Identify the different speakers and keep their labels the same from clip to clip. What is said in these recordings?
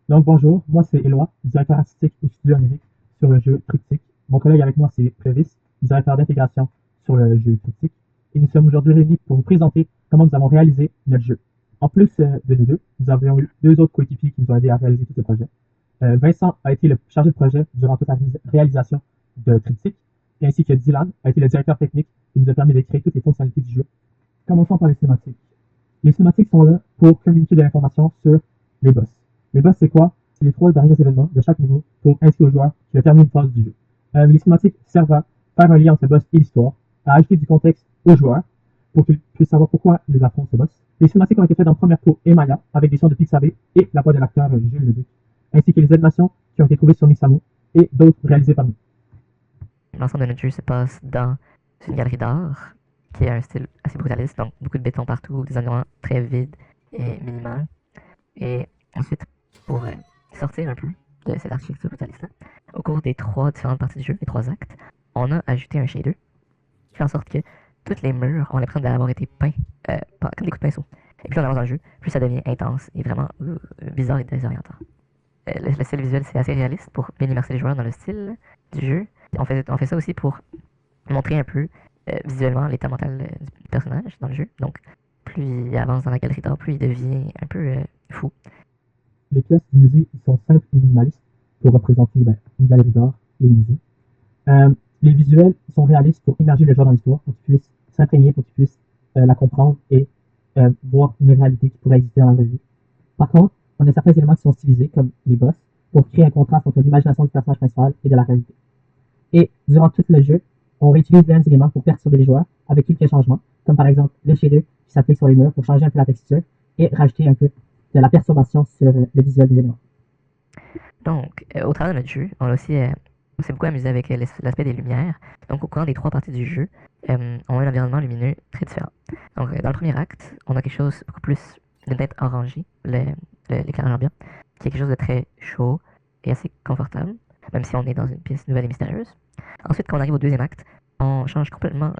Speaker 1: Donc bonjour, moi c'est Éloi, directeur artistique au studio onirique sur le jeu Triptyque. Mon collègue avec moi c'est Prévis, directeur d'intégration sur le jeu Triptyque. Et nous sommes aujourd'hui réunis pour vous présenter comment nous avons réalisé notre jeu. En plus de nous deux, nous avions eu deux autres coéquipiers qui nous ont aidés à réaliser tout ce projet. Vincent a été le chargé de projet durant toute la réalisation de Triptyque, ainsi que Dylan a été le directeur technique qui nous a permis de créer toutes les fonctionnalités du jeu. Commençons par les cinématiques. Les cinématiques sont là pour communiquer de l'information sur les boss. Les boss, c'est quoi? C'est les trois derniers événements de chaque niveau pour indiquer au joueur qu'il a terminé une phase du jeu. Les cinématiques servent à faire un lien entre le boss et l'histoire, à ajouter du contexte au joueur pour qu'il puisse savoir pourquoi il affronte ce boss. Les cinématiques ont été faites dans Premiere Pro et Maya avec des sons de Pixabay et la voix de l'acteur Jules Leduc, ainsi que les animations qui ont été trouvées sur Mixamo et d'autres réalisées par nous.
Speaker 2: L'ensemble de notre jeu se passe dans une galerie d'art qui a un style assez brutaliste, donc beaucoup de béton partout, des environnements très vides et minimaux. Et ensuite, pour sortir un peu de cette architecture brutaliste-là, au cours des trois différentes parties du jeu, les trois actes, on a ajouté un shader qui fait en sorte que tous les murs ont l'impression d'avoir été peints comme des coups de pinceau. Et plus on avance dans le jeu, plus ça devient intense et vraiment bizarre et désorientant. Le style visuel, c'est assez réaliste pour bien immerser les joueurs dans le style du jeu. On fait ça aussi pour montrer un peu visuellement l'état mental du personnage dans le jeu. Donc, plus il avance dans la galerie d'art, plus il devient un peu fou.
Speaker 1: Les pièces du musée sont simples et minimalistes pour représenter une galerie d'art et un musée. Les visuels sont réalistes pour immerger le joueur dans l'histoire, pour qu'il puisse s'imprégner, pour qu'il puisse la comprendre et voir une réalité qui pourrait exister dans la vraie vie. Par contre, on a certains éléments qui sont stylisés, comme les boss, pour créer un contraste entre l'imagination du personnage principal et de la réalité. Et durant tout le jeu, on réutilise les mêmes éléments pour perturber les joueurs avec quelques changements, comme par exemple le shader qui s'applique sur les murs pour changer un peu la texture et rajouter un peu de la perturbation sur le visuel des éléments.
Speaker 2: Donc, au travers de notre jeu, on s'est beaucoup amusé avec l'aspect des lumières. Donc, au courant des trois parties du jeu, on a un environnement lumineux très différent. Donc, dans le premier acte, on a quelque chose beaucoup plus d'une teinte orangée, l'éclairage ambiant, qui est quelque chose de très chaud et assez confortable, même si on est dans une pièce nouvelle et mystérieuse. Ensuite, quand on arrive au deuxième acte, on change complètement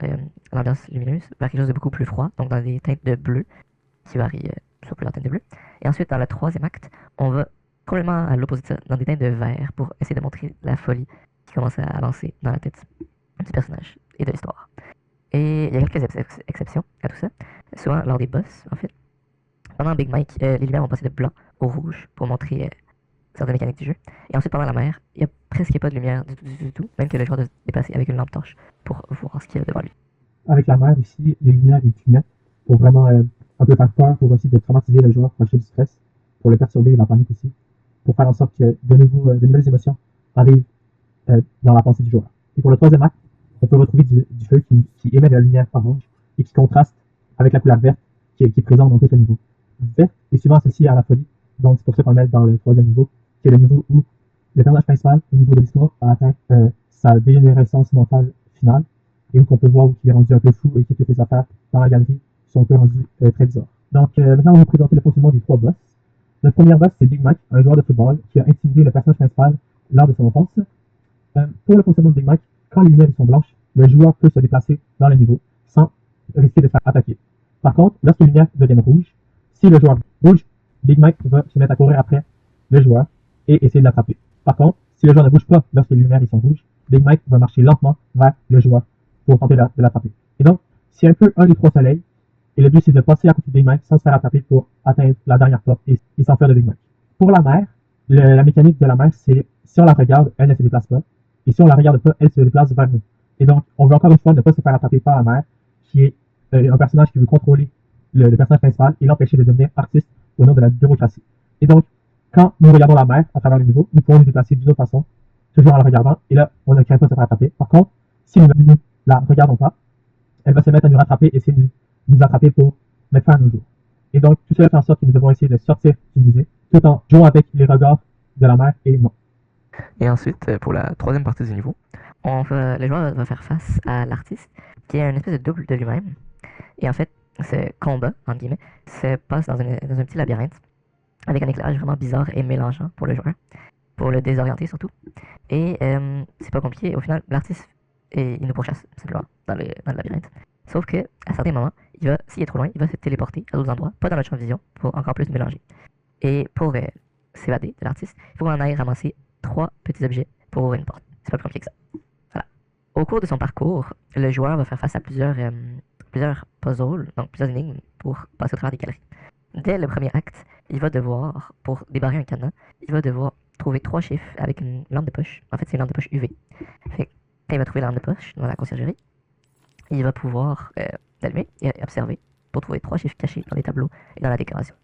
Speaker 2: l'ambiance lumineuse vers quelque chose de beaucoup plus froid, donc dans des teintes de bleu, qui varient sur plusieurs teintes de bleu. Et ensuite, dans le troisième acte, on va complètement à l'opposé de ça, dans des teintes de vert, pour essayer de montrer la folie qui commence à avancer dans la tête du personnage et de l'histoire. Et il y a quelques exceptions à tout ça. Souvent, lors des boss, en fait, pendant Big Mike, les lumières vont passer de blanc au rouge pour montrer certaines mécaniques du jeu. Et ensuite, pendant la mer, il n'y a presque pas de lumière du tout, même que le joueur doit se déplacer avec une lampe torche pour voir ce qu'il y a devant lui.
Speaker 1: Avec la mer aussi, les lumières ils clignotent pour vraiment un peu faire peur, pour essayer de traumatiser le joueur, pour acheter du stress, pour le perturber, la panique aussi, pour faire en sorte que de nouvelles émotions arrivent dans la pensée du joueur. Et pour le troisième acte, on peut retrouver du feu qui émet de la lumière orange et qui contraste avec la couleur verte qui est présente dans tout le niveau. Vert est souvent associé à la folie, donc c'est pour ça qu'on le met dans le troisième niveau, qui est le niveau où le personnage principal, au niveau de l'histoire, a atteint sa dégénérescence mentale finale, et où on peut voir qu'il est rendu un peu fou et que toutes les affaires dans la galerie sont un peu rendues très bizarres. Donc maintenant, on va vous présenter le fonctionnement des trois boss. Le premier boss, c'est Big Mac, un joueur de football qui a intimidé le personnage principal lors de son enfance. Pour le fonctionnement de Big Mac, quand les lumières sont blanches, le joueur peut se déplacer dans le niveau sans risquer de se faire attaquer. Par contre, lorsque les lumières deviennent rouges, si le joueur bouge, Big Mac va se mettre à courir après le joueur et essayer de l'attraper. Par contre, si le joueur ne bouge pas lorsque les lumières sont rouges, Big Mike va marcher lentement vers le joueur pour tenter de l'attraper. Et donc, c'est un peu un des trois soleils, et le but c'est de passer à côté de Big Mike sans se faire attraper pour atteindre la dernière porte et s'enfuir de Big Mike. Pour la mer, la mécanique de la mer, c'est si on la regarde, elle ne se déplace pas, et si on la regarde pas, elle se déplace vers nous. Et donc, on veut encore une fois ne pas se faire attraper par la mer, qui est un personnage qui veut contrôler le personnage principal et l'empêcher de devenir artiste au nom de la bureaucratie. Et donc, quand nous regardons la mer à travers le niveau, nous pouvons nous déplacer d'une autre façon, toujours en la regardant, et là, on ne craint pas de se faire attraper. Par contre, si nous ne la regardons pas, elle va se mettre à nous rattraper et essayer de nous attraper pour mettre fin à nos jours. Et donc, tout cela fait en sorte que nous devons essayer de sortir du musée, tout en jouant avec les regards de la mer et non.
Speaker 2: Et ensuite, pour la troisième partie du niveau, le joueur va faire face à l'artiste, qui est une espèce de double de lui-même. Et en fait, ce combat, entre guillemets, se passe dans un petit labyrinthe, avec un éclairage vraiment bizarre et mélangeant pour le joueur, pour le désorienter surtout. Et c'est pas compliqué, au final, l'artiste, il nous pourchasse simplement dans le labyrinthe. Sauf que à certains moments, s'il est trop loin, il va se téléporter à d'autres endroits, pas dans notre champ de vision, pour encore plus nous mélanger. Et pour s'évader de l'artiste, il faut qu'on aille ramasser 3 petits objets pour ouvrir une porte. C'est pas plus compliqué que ça. Voilà. Au cours de son parcours, le joueur va faire face à plusieurs puzzles, donc plusieurs énigmes pour passer au travers des galeries. Dès le premier acte, il va devoir, pour débarrer un cadenas, il va devoir trouver 3 chiffres avec une lampe de poche. En fait, c'est une lampe de poche UV. Fait que, quand il va trouver la lampe de poche dans la conciergerie, il va pouvoir l'allumer et observer pour trouver 3 chiffres cachés dans les tableaux et dans la décoration.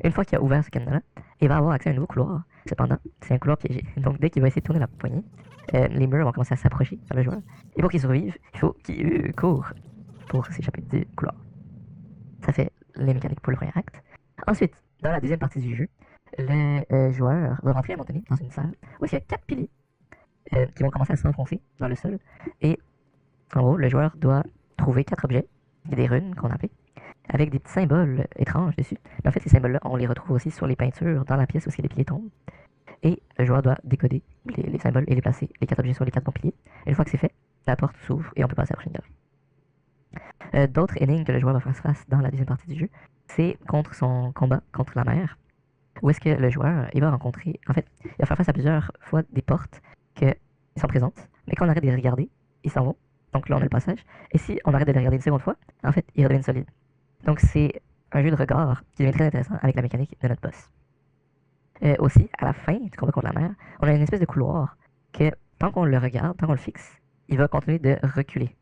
Speaker 2: Une fois qu'il a ouvert ce cadenas-là, il va avoir accès à un nouveau couloir. Cependant, c'est un couloir piégé. Donc, dès qu'il va essayer de tourner la poignée, les murs vont commencer à s'approcher vers le joueur. Et pour qu'il survive, il faut qu'il court pour s'échapper du couloir. Ça fait les mécaniques pour le premier acte. Ensuite, dans la deuxième partie du jeu, le joueur va rentrer à un moment donné dans une salle où il y a 4 piliers qui vont commencer à s'enfoncer dans le sol. Et en gros, le joueur doit trouver 4 objets, il y a des runes qu'on appelle, avec des petits symboles étranges dessus. Mais en fait, ces symboles-là, on les retrouve aussi sur les peintures dans la pièce où les piliers tombent. Et le joueur doit décoder les symboles et les placer, les 4 objets sur les 4 bons piliers. Et une fois que c'est fait, la porte s'ouvre et on peut passer à la prochaine galerie. D'autres énigmes que le joueur va faire face dans la deuxième partie du jeu, c'est contre son combat contre la mer, où est-ce que le joueur, il va rencontrer, en fait, il va faire face à plusieurs fois des portes qui sont présentes, mais quand on arrête de les regarder, ils s'en vont. Donc là, on a le passage. Et si on arrête de les regarder une seconde fois, en fait, ils redeviennent solides. Donc c'est un jeu de regard qui devient très intéressant avec la mécanique de notre boss. Aussi, à la fin du combat contre la mer, on a une espèce de couloir que, tant qu'on le regarde, tant qu'on le fixe, il va continuer de reculer.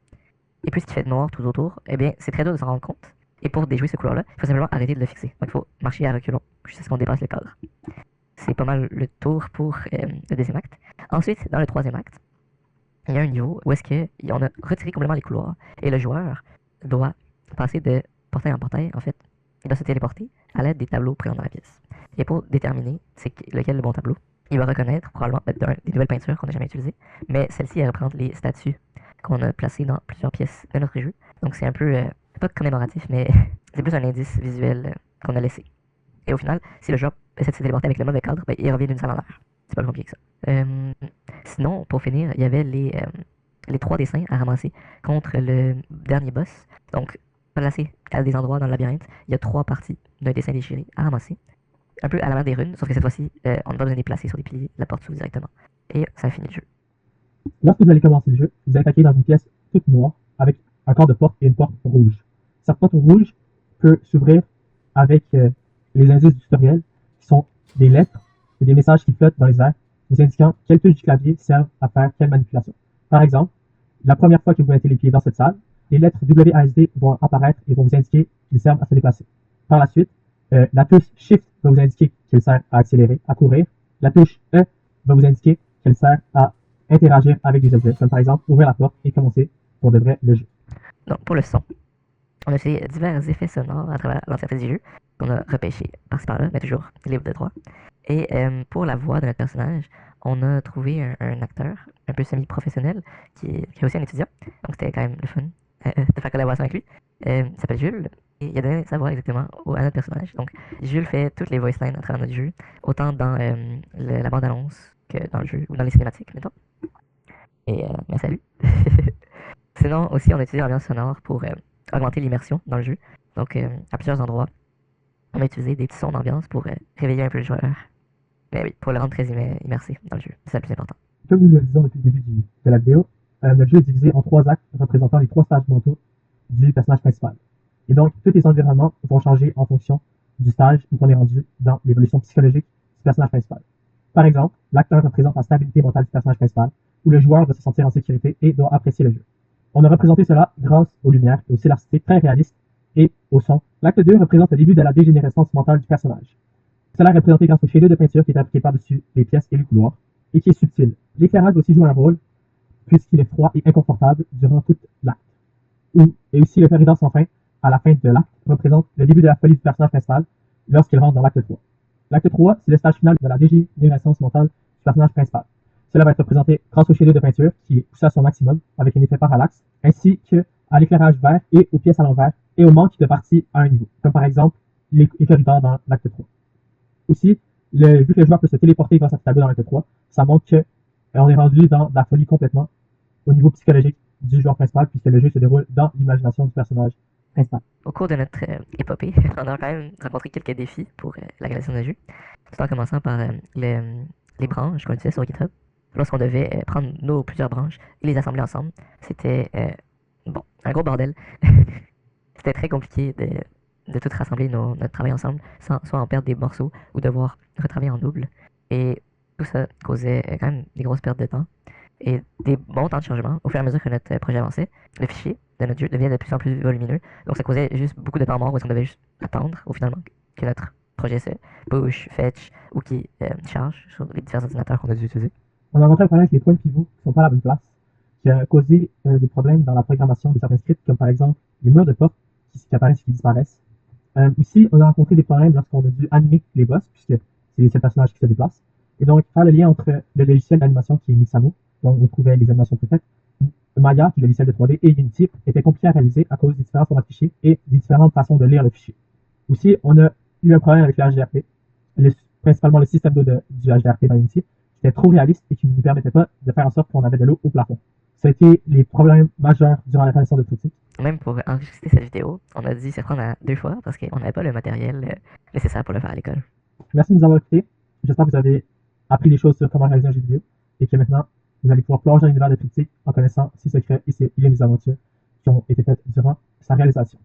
Speaker 2: Et puisqu'il fait noir tout autour, eh bien, c'est très dur de s'en rendre compte. Et pour déjouer ce couloir-là, il faut simplement arrêter de le fixer. Donc il faut marcher à reculons jusqu'à ce qu'on dépasse le cadre. C'est pas mal le tour pour le deuxième acte. Ensuite, dans le troisième acte, il y a un niveau où est-ce qu'on a retiré complètement les couloirs et le joueur doit passer de portail en portail. En fait, il doit se téléporter à l'aide des tableaux présents dans la pièce. Et pour déterminer c'est lequel est le bon tableau, il va reconnaître probablement des nouvelles peintures qu'on n'a jamais utilisées, mais celle-ci, elle représente les statues qu'on a placées dans plusieurs pièces de notre jeu. Donc c'est un peu, pas commémoratif, mais c'est plus un indice visuel qu'on a laissé. Et au final, si le joueur essaie de se téléporter avec le mauvais cadre, ben, il revient d'une salle en l'air. C'est pas plus compliqué que ça. Sinon, pour finir, il y avait les 3 dessins à ramasser contre le dernier boss. Donc, placé à des endroits dans le labyrinthe, il y a 3 parties d'un dessin déchiré à ramasser. Un peu à la manière des runes, sauf que cette fois-ci, on n'a pas besoin de les placer sur des piliers, la porte s'ouvre directement. Et ça finit le jeu.
Speaker 1: Lorsque vous allez commencer le jeu, vous allez attaquer dans une pièce toute noire avec un corps de porte et une porte rouge. Cette porte rouge peut s'ouvrir avec les indices du tutoriel qui sont des lettres et des messages qui flottent dans les airs, vous indiquant quelles touches du clavier servent à faire quelle manipulation. Par exemple, la première fois que vous mettez les pieds dans cette salle, les lettres WASD vont apparaître et vont vous indiquer qu'ils servent à se déplacer. Par la suite, la touche Shift va vous indiquer qu'elle sert à accélérer, à courir. La touche E va vous indiquer qu'elle sert à interagir avec des objets, comme par exemple ouvrir la porte et commencer pour de vrai le jeu.
Speaker 2: Donc, pour le son, on a fait divers effets sonores à travers l'entièreté du jeu, qu'on a repêché par-ci par-là, mais toujours libre de droit. Et pour la voix de notre personnage, on a trouvé un acteur un peu semi-professionnel qui est aussi un étudiant, donc c'était quand même le fun de faire collaboration avec lui. Il s'appelle Jules, et il a donné sa voix exactement à notre personnage. Donc Jules fait toutes les voice lines à travers notre jeu, autant dans la bande-annonce que dans le jeu, ou dans les cinématiques, mettons. Et merci à lui. Sinon, aussi, on a utilisé l'ambiance sonore pour augmenter l'immersion dans le jeu. Donc, à plusieurs endroits, on a utilisé des petits sons d'ambiance pour réveiller un peu le joueur. Mais oui, pour le rendre très immersif dans le jeu. C'est le plus important.
Speaker 1: Comme nous le disons depuis le début de la vidéo, notre jeu est divisé en 3 actes représentant les 3 stages mentaux du personnage principal. Et donc, tous les environnements vont changer en fonction du stage où on est rendu dans l'évolution psychologique du personnage principal. Par exemple, l'acte 1 représente la stabilité mentale du personnage principal, où le joueur doit se sentir en sécurité et doit apprécier le jeu. On a représenté cela grâce aux lumières et aux scénaristiques très réalistes et au son. L'acte 2 représente le début de la dégénérescence mentale du personnage. Cela est représenté grâce au chef-d'œuvre de peinture qui est appliqué par-dessus les pièces et les couloirs, et qui est subtil. L'éclairage va aussi jouer un rôle, puisqu'il est froid et inconfortable durant tout l'acte. Et aussi le péridance sans fin, à la fin de l'acte, représente le début de la folie du personnage principal lorsqu'il rentre dans l'acte 3. L'acte 3, c'est le stage final de la dégénérescence mentale du personnage principal. Cela va être représenté grâce au chef-d'œuvre de peinture qui est poussé à son maximum avec un effet parallaxe, ainsi qu'à l'éclairage vert et aux pièces à l'envers et au manque de parties à un niveau, comme par exemple les corridors dans l'acte 3. Aussi, vu que le joueur peut se téléporter grâce à ce tableau dans l'acte 3, ça montre qu'on est rendu dans la folie complètement au niveau psychologique du joueur principal, puisque le jeu se déroule dans l'imagination du personnage principal.
Speaker 2: Au cours de notre épopée, on a quand même rencontré quelques défis pour la création de jeu. Tout en commençant par les branches qu'on utilisait sur GitHub. Lorsqu'on devait prendre nos plusieurs branches et les assembler ensemble, c'était bon, un gros bordel. C'était très compliqué de tout rassembler notre travail ensemble sans soit en perdre des morceaux ou devoir retravailler en double. Et tout ça causait quand même des grosses pertes de temps et des bons temps de chargement au fur et à mesure que notre projet avançait. Le fichier de notre jeu devenait de plus en plus volumineux, donc ça causait juste beaucoup de temps mort où on devait juste attendre au finalement que notre projet se push, fetch ou qui charge sur les différents ordinateurs qu'on a dû utiliser.
Speaker 1: On a rencontré un problème avec les points pivots qui ne sont pas à la bonne place, qui a causé des problèmes dans la programmation de certains scripts, comme par exemple les murs de porte qui apparaissent et qui disparaissent. Aussi, on a rencontré des problèmes lorsqu'on a dû animer les boss, puisque c'est les seuls personnages qui se déplacent. Et donc, faire le lien entre le logiciel d'animation qui est Mixamo, dont on trouvait les animations préfaites, Maya, qui est le logiciel de 3D, et Unity, était compliqué à réaliser à cause des différents formats de fichiers et des différentes façons de lire le fichier. Aussi, on a eu un problème avec le HDRP, principalement le système d'eau du HDRP dans Unity, qui était trop réaliste et qui ne nous permettait pas de faire en sorte qu'on avait de l'eau au plafond. Ça a été les problèmes majeurs durant la réalisation de Tutti.
Speaker 2: Même pour enregistrer cette vidéo, on a dû s'y prendre à 2 fois parce qu'on n'avait pas le matériel nécessaire pour le faire à l'école.
Speaker 1: Merci de nous avoir écoutés. J'espère que vous avez appris des choses sur comment réaliser un jeu vidéo et que maintenant, vous allez pouvoir plonger dans l'univers de Tutti en connaissant ses secrets et les mésaventures qui ont été faites durant sa réalisation.